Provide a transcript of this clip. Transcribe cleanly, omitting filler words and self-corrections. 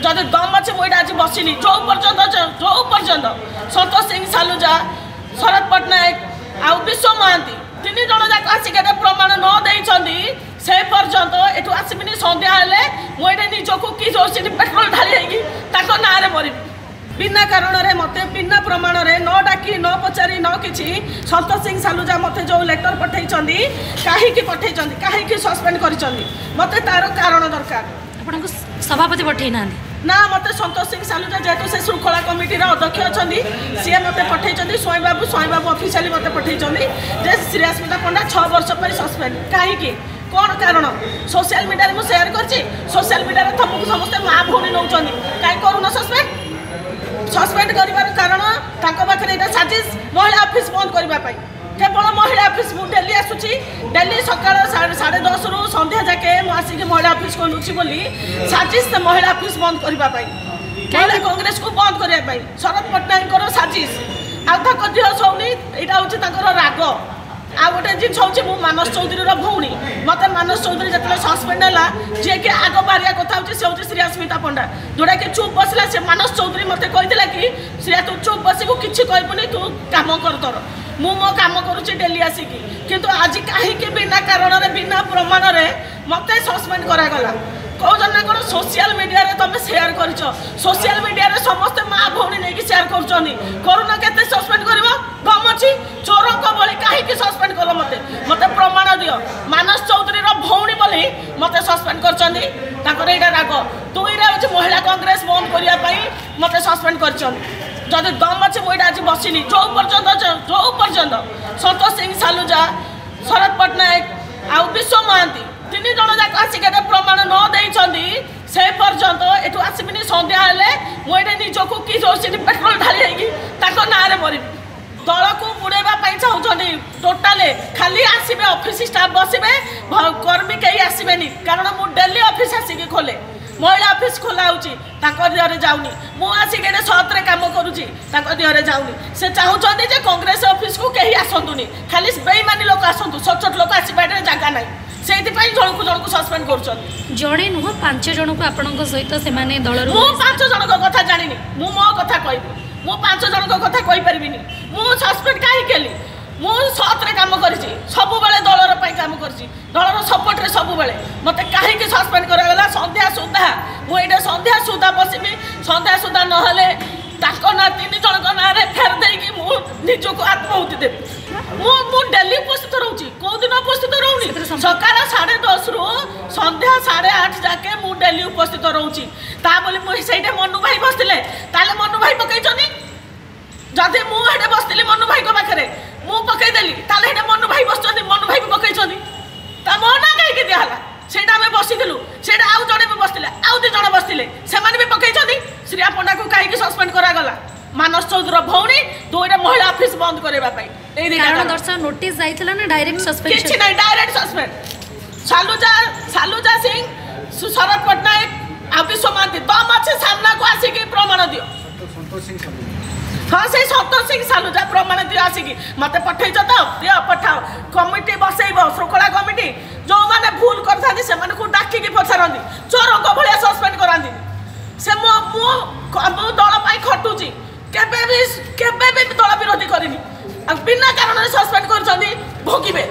जदि दम अच्छे मुझे आज बसिनी जो पर्यंत संतोष सिंह सालुजा शरद पट्टनायक आ विश्व महांती तीन जन जाक आसिक प्रमाण न देइछंदी से पर्यंत एठू आसबिनी संध्या हेले मुझे निजक कि पेट्रोल ढाली ना मरी बिना कारण रे मते बिना प्रमाण रे न डाकी न पचारि न किछि संतोष सिंह सालुजा मते जो लेटर पठेइछंदी काहे पठेइछंदी काहे सस्पेंड करिछंदी मते तार कारण दरकार आपन सभापति पठेइ ना ना मते संतोष सिंह सालुजा जेतु से श्रृंखला कमिटी रा अध्यक्ष अछंदी सी मते पठेइछंदी स्वाई बाबू ऑफिशियली मते पठेइछंदी जे श्रीस्मिता पंडा 6 वर्ष पर सस्पेंड काहे कौन कारण सोशल मीडिया रे मु शेयर करछि सोशल मीडिया रे थमु समस्त मां भौणी नउछंदी काहे करूना सस्पेंड करिवार कारण तांको पाखरे एटा साजिश महिला ऑफिस बंद करबा पई केवल महिला ऑफिस मु डेली आसुची डेली सकाळ 10:30 रु संध्या जाके मु आसी महिला ऑफिस को लुची बोली साजिश महिला ऑफिस बंद करबा पई महिला कांग्रेस को बंद करबा पई शरद पट्टनायक को साजिश आ ताको दिह सौनी एटा होची तांकर राग आ गोटे जिन हूँ मु मानस चौधरी भौणी मत मानस चौधरी जो सस्पेंड है जी कि आग बाहरिया कथा हूँ सी हूँ श्रीस्मिता पंडा जोटा कि चुप बसला से मानस चौधरी मत कहला कि श्रेया तू चुप बसबू कि कहबुनी तू कम कर तोर मु मो कम करुच्ची डेली आसिकी किंतु आज कहीं बिना कारण बिना प्रमाण मत सस्पेंड करागला कौन ना कौन सोशल मीडिया रे तुम शेयर कर सोशल मीडिया रे समस्त माँ भौणी नहीं शेयर करुना के सस्पेंड कर गम अच्छी चोर भली कहीं सस्पेंड कल मत मत प्रमाण दियो मानस चौधरी भौणी बोली मत सस्पेंड कर राग दुईरे हूँ महिला कांग्रेस बंद करने मत सस्पेंड कर जदि दम अच्छे मुझे आज बसिनी जो पर्यंत संतोष सिंह सालुजा शरद पट्टनायक आ विश्व महांती तीन जन जाक आसिक प्रमाण न देइछंदी से पर्यंत एठू आसबिनी संध्या हेले मुझे निजक कि पेट्रोल ढाली ना मरी दल को बुड़ेबा चाहूँ टोटाले खाली आसबे ऑफिस स्टाफ बसबे कर्मी कहीं आसबेनी कारण मु डेली ऑफिस आसिक खोले महिला ऑफिस खोला होहरे जाऊनी मुसिक सत्रे कम करुच्ची देहरे जाऊनी से चाहूँगी जे कांग्रेस ऑफिस को कहीं आसतुनी खाली बेईमानी लोक आसतु छोट छोट लोक आसपा जगह ना से जनक सस्पेंड कर जड़े नुह 5 जन को आपण सहित से दल मु 5 जन कथा जानी मु मो कथा कहबी मु 5 जन कथा कहि परिबिनी मु सस्पेंड काहे केली मु सत्रे काम करिछि सब बेले दलर पई काम करिछि दलर सपोर्ट रे सब बेले मते काहे के सस्पेंड करागला संध्या सुधा मु एटा संध्या सुधा बसिबी संध्या सुधा न हले ताको ना 3 जन को ना रे फेर देई कि मु निजो को आत्महुति देबी मु डेली उपस्थित रहउछि को दिन उपस्थित रहउनी सकाळ 10:30 रु संध्या 8:30 जाके मु डेली उपस्थित रहउछि ता बोली मु सेइटे मनु भाई बसतिले ताले मनु भाई पकैछनी जदि मु हेडे बसतिली मनु भाई को पाखरे मु पकई देली ताले हेडे मनु भाई बसछनी मनु भाई भी पकैछनी ता मो ना काहे के दियाला सेटा हमें बसिथिलु सेटा आउ जणे भी बसतिले आउ 2 जण बसतिले सेमाने भी पकैछनी श्रीया पंडा को काहे के सस्पेंड करा गला मानस चौधरी भौणी दुईटा महिला ऑफिस बंद करबा पई एई कारण दर्शन नोटिस जाइथिला ना डायरेक्ट सस्पेंशन किछि नै डायरेक्ट सस्पेंड सालुजा सिंह शरद पट्टनायक आ विश्व महांती दम अच्छे सामना को आसिकी प्रमाण दियो हाँ से संतोष सिंह सालुजा प्रमाण दियो आसिकी मते पठेइछ तो दियो पठाओ कमिटी बसैबो श्रृंखला कमिटी जो माने भूल करथांदी से माने को डाकी के पछारंदी चोर को भलिया सस्पेंड करांदी से मो दल पाई खटुची केबे भी दल विरोधी करिनी बिना कारण सस्पेंड कर भोगिबे।